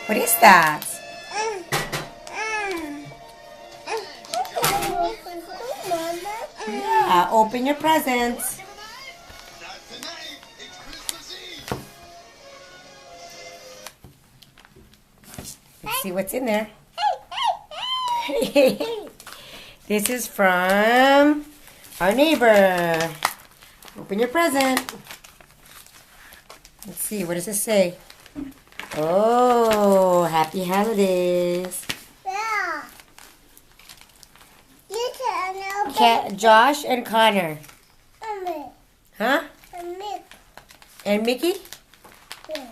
What is that? Yeah, open your presents. Let's see what's in there. This is from our neighbor. Open your present. Let's see, what does it say? Oh, happy holidays. Yeah. You can open Josh and Connor. it. Huh? Milk. And Mickey? Yeah.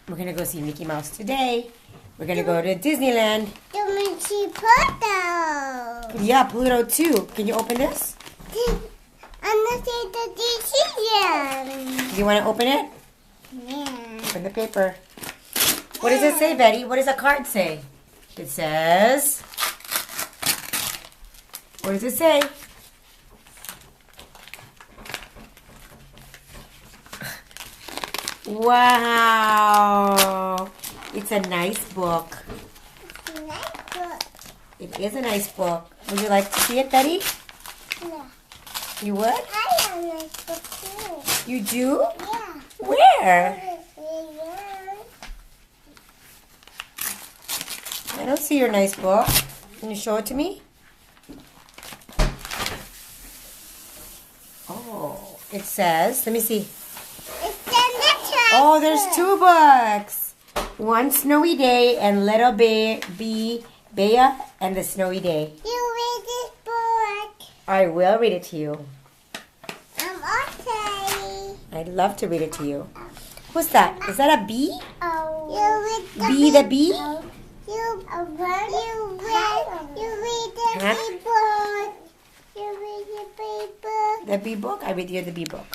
We're going to go see Mickey Mouse today. We're going to go to Disneyland. You mean she put those? Yeah, Pluto too. Can you open this? I'm gonna see the decision. Do you want to open it? Yeah. Open the paper. What does it say, Betty? What does the card say? It says... What does it say? Wow! It's a nice book. It's a nice book. It is a nice book. Would you like to see it, Betty? Yeah. You would? I have a nice book too. You do? Yeah. Where? Yeah. I don't see your nice book. Can you show it to me? Oh, it says, let me see. It's in the trash. Oh, there's 2 books. One Snowy Day and Little Bea and the Snowy Day. You read this book. I will read it to you. Okay. I'd love to read it to you. What's that? Is that a bee? Oh. You read the Bee the bee? You read the Huh? bee book. You read the bee book. The bee book? I read you the bee book.